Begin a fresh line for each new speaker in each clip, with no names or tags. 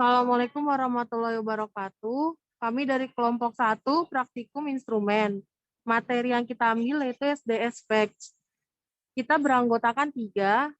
Assalamualaikum warahmatullahi wabarakatuh. Kami dari kelompok 1 praktikum instrumen. Materi yang kita ambil yaitu SDS Facts. Kita beranggotakan 3.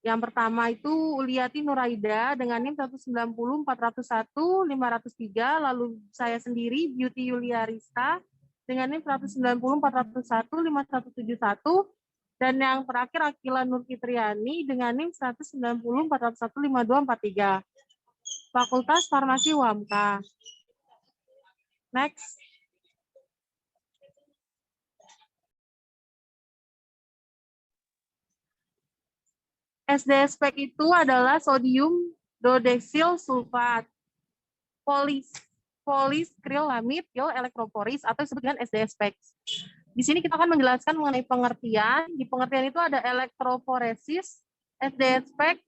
Yang pertama itu Uliati Nuraida dengan NIM 190401503, lalu saya sendiri Beauty Yuliarista dengan NIM 190401571, dan yang terakhir Akila Nurfitriani dengan NIM 19040150243. Fakultas Farmasi UAMKA. Next. SDS Pack itu adalah sodium dodesil sulfat, poliskrilamid elektroporis atau disebut dengan SDS Pack. Di sini kita akan menjelaskan mengenai pengertian. Di pengertian itu ada elektroforesis, SDS Pack,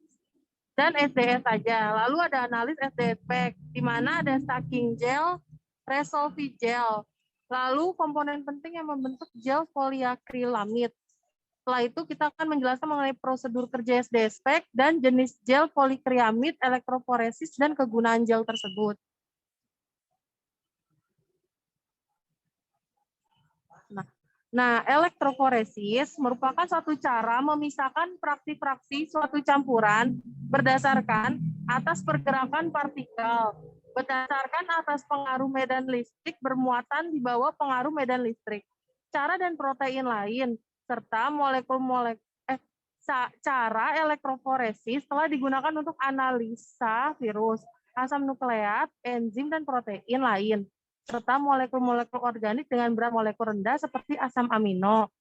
dan SDS saja. Lalu ada analis SDS Pack, di mana ada stacking gel, resolve gel. Lalu komponen penting yang membentuk gel poliakrilamid. Setelah itu kita akan menjelaskan mengenai prosedur kerja SDS Pack dan jenis gel polikrilamid, elektroforesis, dan kegunaan gel tersebut. Nah, elektroforesis merupakan suatu cara memisahkan fraksi-fraksi suatu campuran berdasarkan atas pergerakan partikel, berdasarkan atas pengaruh medan listrik bermuatan di bawah pengaruh medan listrik, cara dan protein lain, serta cara elektroforesis telah digunakan untuk analisa virus, asam nukleat, enzim, dan protein lain, serta molekul-molekul organik dengan berat molekul rendah seperti asam amino.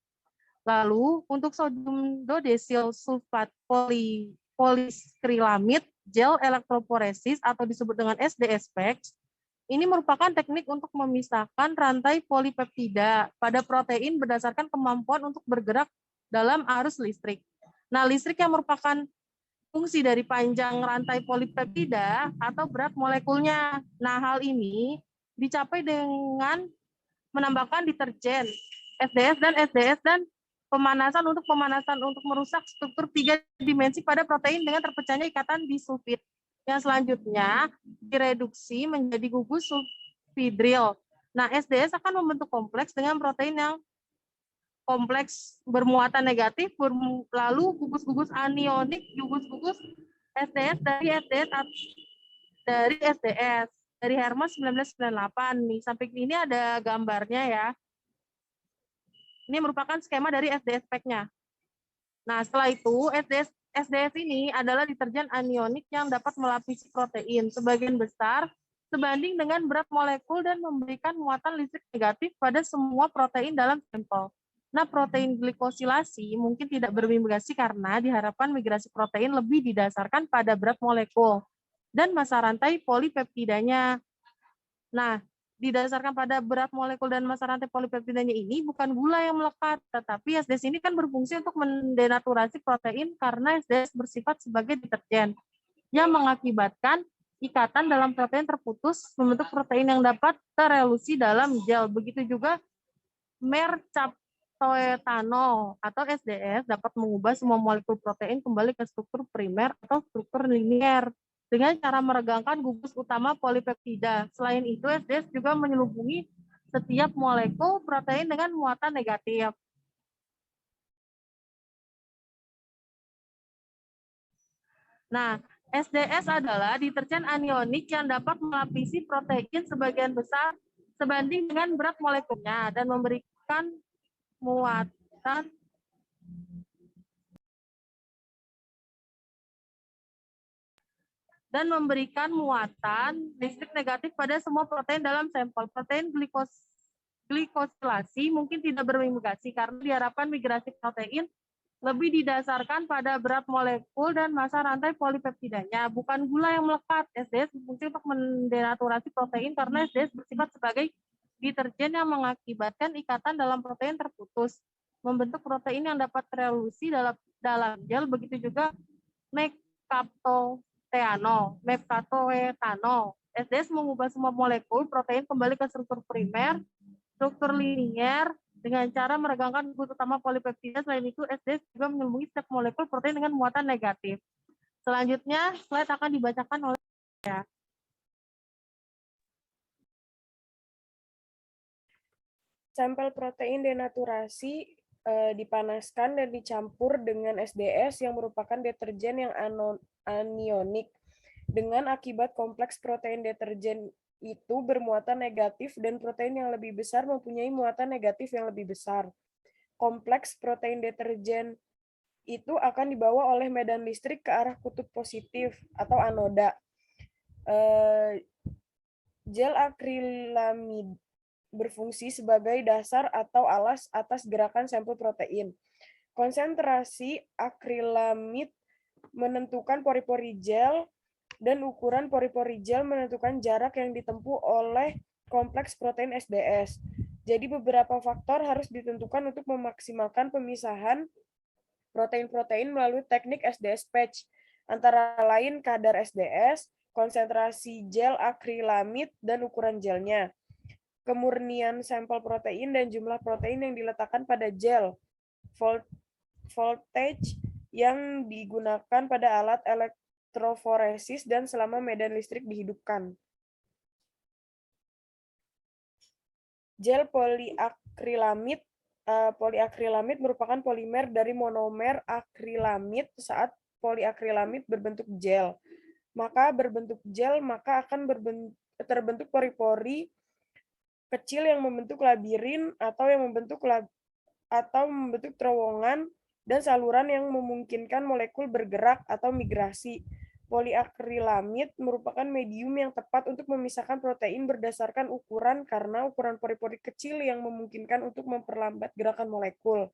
Lalu, untuk sodium dodesil sulfat poliskrilamid gel elektroforesis atau disebut dengan SDS Pack, ini merupakan teknik untuk memisahkan rantai polipeptida pada protein berdasarkan kemampuan untuk bergerak dalam arus listrik. Nah, listrik yang merupakan fungsi dari panjang rantai polipeptida atau berat molekulnya. Nah, hal ini dicapai dengan menambahkan deterjen, SDS dan pemanasan untuk merusak struktur 3 dimensi pada protein dengan terpecahnya ikatan disulfid. Yang selanjutnya direduksi menjadi gugus sulfidril. Nah, SDS akan membentuk kompleks dengan protein yang kompleks bermuatan negatif, lalu gugus-gugus anionik, gugus-gugus SDS dari SDS. Dari Hermes 1998 nih. Samping ini ada gambarnya ya. Ini merupakan skema dari SDS Pack-nya. Nah, setelah itu SDS ini adalah deterjen anionik yang dapat melapisi protein sebagian besar sebanding dengan berat molekul dan memberikan muatan listrik negatif pada semua protein dalam sampel. Nah, protein glikosilasi mungkin tidak bermigrasi karena diharapkan migrasi protein lebih didasarkan pada berat molekul dan massa rantai polipeptidanya. Nah, didasarkan pada berat molekul dan massa rantai polipeptidanya ini bukan gula yang melekat, tetapi SDS ini kan berfungsi untuk mendenaturasi protein karena SDS bersifat sebagai deterjen yang mengakibatkan ikatan dalam protein terputus membentuk protein yang dapat terelusi dalam gel. Begitu juga mercaptoetanol atau SDS dapat mengubah semua molekul protein kembali ke struktur primer atau struktur linier dengan cara meregangkan gugus utama polipeptida. Selain itu, SDS juga menyelubungi setiap molekul protein dengan muatan negatif. Nah, SDS adalah deterjen anionik yang dapat melapisi protein sebagian besar sebanding dengan berat molekulnya dan memberikan muatan listrik negatif pada semua protein dalam sampel. Protein glikosilasi mungkin tidak bermigrasi karena diharapkan migrasi protein lebih didasarkan pada berat molekul dan massa rantai polipeptidanya, bukan gula yang melekat. SDS berfungsi untuk mendenaturasi protein karena SDS bersifat sebagai deterjen yang mengakibatkan ikatan dalam protein terputus, membentuk protein yang dapat terelusi dalam gel. Begitu juga mefkatoetanol. SDS mengubah semua molekul protein kembali ke struktur primer, struktur linier dengan cara meregangkan gugus utama polipeptida. Selain itu, SDS juga menyelubungi setiap molekul protein dengan muatan negatif. Selanjutnya, slide akan dibacakan oleh saya.
Sampel protein denaturasi dipanaskan dan dicampur dengan SDS yang merupakan deterjen yang anionik. Dengan akibat kompleks protein deterjen itu bermuatan negatif dan protein yang lebih besar mempunyai muatan negatif yang lebih besar. Kompleks protein deterjen itu akan dibawa oleh medan listrik ke arah kutub positif atau anoda. Gel akrilamid berfungsi sebagai dasar atau alas atas gerakan sampel protein. Konsentrasi akrilamid menentukan pori-pori gel dan ukuran pori-pori gel menentukan jarak yang ditempuh oleh kompleks protein SDS. Jadi beberapa faktor harus ditentukan untuk memaksimalkan pemisahan protein-protein melalui teknik SDS patch, antara lain kadar SDS, konsentrasi gel akrilamid, dan ukuran gelnya. Kemurnian sampel protein dan jumlah protein yang diletakkan pada gel, voltage yang digunakan pada alat elektroforesis dan selama medan listrik dihidupkan. Gel poliakrilamid poliakrilamid merupakan polimer dari monomer akrilamid. Saat poliakrilamid berbentuk gel, maka akan terbentuk pori-pori kecil yang membentuk labirin atau membentuk terowongan dan saluran yang memungkinkan molekul bergerak atau migrasi. Poliakrilamid merupakan medium yang tepat untuk memisahkan protein berdasarkan ukuran karena ukuran pori-pori kecil yang memungkinkan untuk memperlambat gerakan molekul.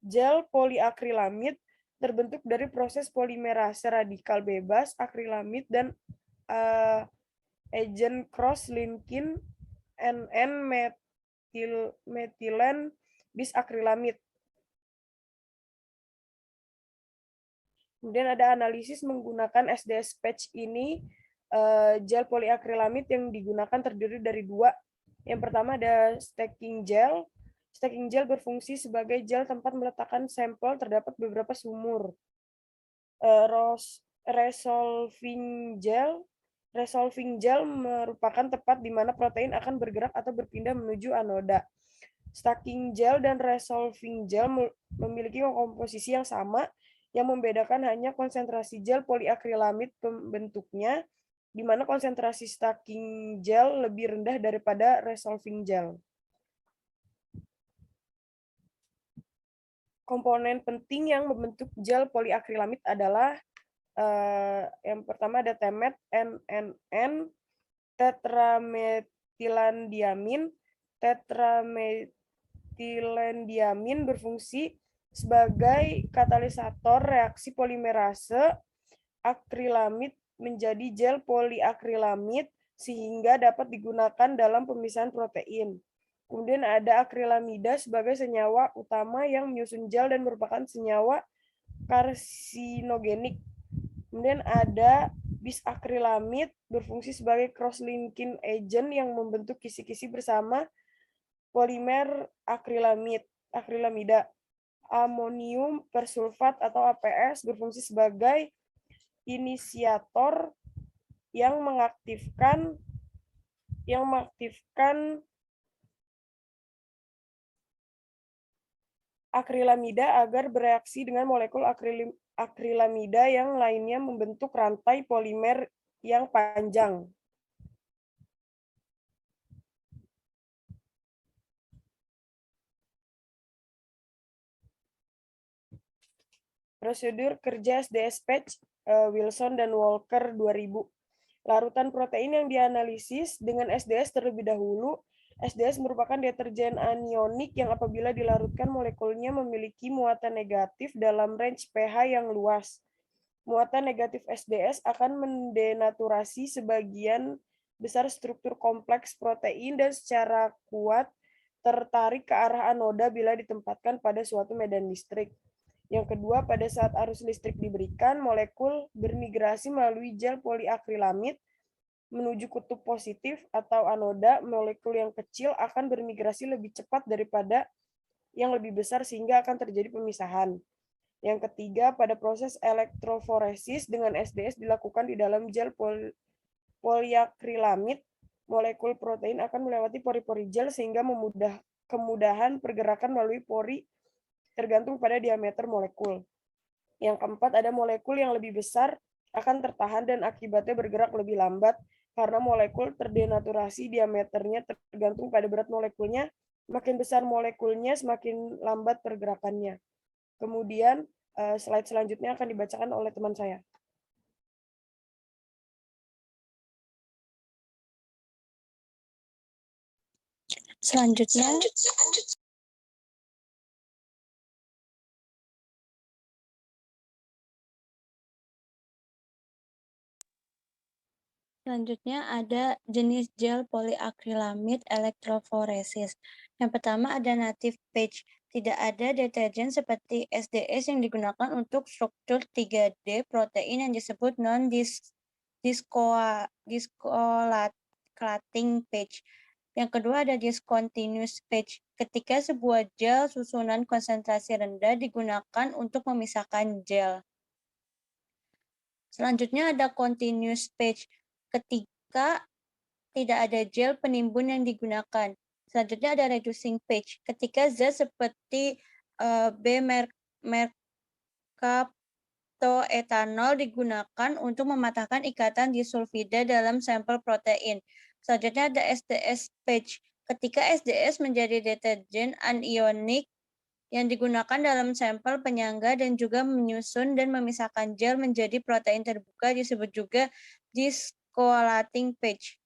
Gel poliakrilamid terbentuk dari proses polimerase radikal bebas akrilamid dan agen cross-linking NN-metilen bisakrilamid. Kemudian ada analisis menggunakan SDS patch ini. Gel poliakrilamid yang digunakan terdiri dari dua. Yang pertama ada stacking gel. Stacking gel berfungsi sebagai gel tempat meletakkan sampel. Terdapat beberapa sumur. Resolving gel merupakan tempat di mana protein akan bergerak atau berpindah menuju anoda. Stacking gel dan resolving gel memiliki komposisi yang sama, yang membedakan hanya konsentrasi gel poliakrilamid pembentuknya, di mana konsentrasi stacking gel lebih rendah daripada resolving gel. Komponen penting yang membentuk gel poliakrilamid adalah yang pertama ada TMAT, NNN, tetrametilandiamin. Tetrametilandiamin berfungsi sebagai katalisator reaksi polimerase akrilamid menjadi gel poliakrilamid sehingga dapat digunakan dalam pemisahan protein. Kemudian ada akrilamida sebagai senyawa utama yang menyusun gel dan merupakan senyawa karsinogenik. Kemudian ada bisakrilamid berfungsi sebagai cross-linking agent yang membentuk kisi-kisi bersama polimer akrilamida. Amonium persulfat atau APS berfungsi sebagai inisiator yang mengaktifkan akrilamida agar bereaksi dengan molekul akrilamida yang lainnya membentuk rantai polimer yang panjang. Prosedur kerja SDS patch Wilson dan Walker 2000. Larutan protein yang dianalisis dengan SDS terlebih dahulu. SDS merupakan deterjen anionik yang apabila dilarutkan molekulnya memiliki muatan negatif dalam range pH yang luas. Muatan negatif SDS akan mendenaturasi sebagian besar struktur kompleks protein dan secara kuat tertarik ke arah anoda bila ditempatkan pada suatu medan listrik. Yang kedua, pada saat arus listrik diberikan, molekul bermigrasi melalui gel poliakrilamid menuju kutub positif atau anoda. Molekul yang kecil akan bermigrasi lebih cepat daripada yang lebih besar sehingga akan terjadi pemisahan. Yang ketiga, pada proses elektroforesis dengan SDS dilakukan di dalam gel poliakrilamid, molekul protein akan melewati pori-pori gel sehingga kemudahan pergerakan melalui pori tergantung pada diameter molekul. Yang keempat, ada molekul yang lebih besar akan tertahan dan akibatnya bergerak lebih lambat karena molekul terdenaturasi diameternya tergantung pada berat molekulnya. Makin besar molekulnya, semakin lambat pergerakannya. Kemudian slide selanjutnya akan dibacakan oleh teman saya.
Selanjutnya ada jenis gel poliakrilamid elektroforesis. Yang pertama ada native patch. Tidak ada deterjen seperti SDS yang digunakan untuk struktur 3D protein yang disebut non-discolating patch. Yang kedua ada discontinuous patch. Ketika sebuah gel susunan konsentrasi rendah digunakan untuk memisahkan gel. Selanjutnya ada continuous patch. Ketika tidak ada gel penimbun yang digunakan. Selanjutnya ada reducing patch. Ketika zat seperti B-mercaptoetanol digunakan untuk mematahkan ikatan disulfida dalam sampel protein. Selanjutnya ada SDS patch. Ketika SDS menjadi deterjen anionik yang digunakan dalam sampel penyangga dan juga menyusun dan memisahkan gel menjadi protein terbuka disebut juga discolating patch.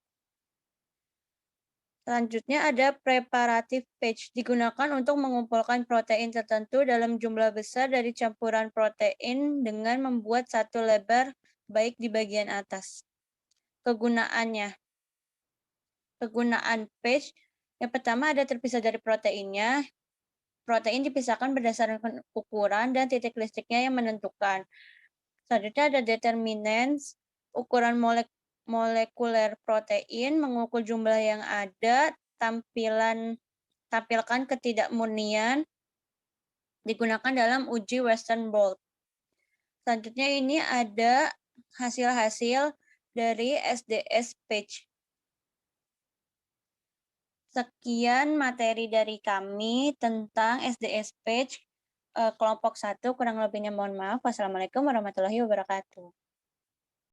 Selanjutnya ada preparative patch, digunakan untuk mengumpulkan protein tertentu dalam jumlah besar dari campuran protein dengan membuat satu lebar baik di bagian atas. Kegunaannya. Kegunaan patch, yang pertama ada terpisah dari proteinnya. Protein dipisahkan berdasarkan ukuran dan titik listriknya yang menentukan. Selanjutnya ada determinants, ukuran molekuler protein, mengukur jumlah yang ada, tampilkan ketidakmurnian, digunakan dalam uji Western blot. Selanjutnya ini ada hasil-hasil dari SDS patch. Sekian materi dari kami tentang SDS patch kelompok 1, kurang lebihnya mohon maaf. Wassalamualaikum warahmatullahi wabarakatuh.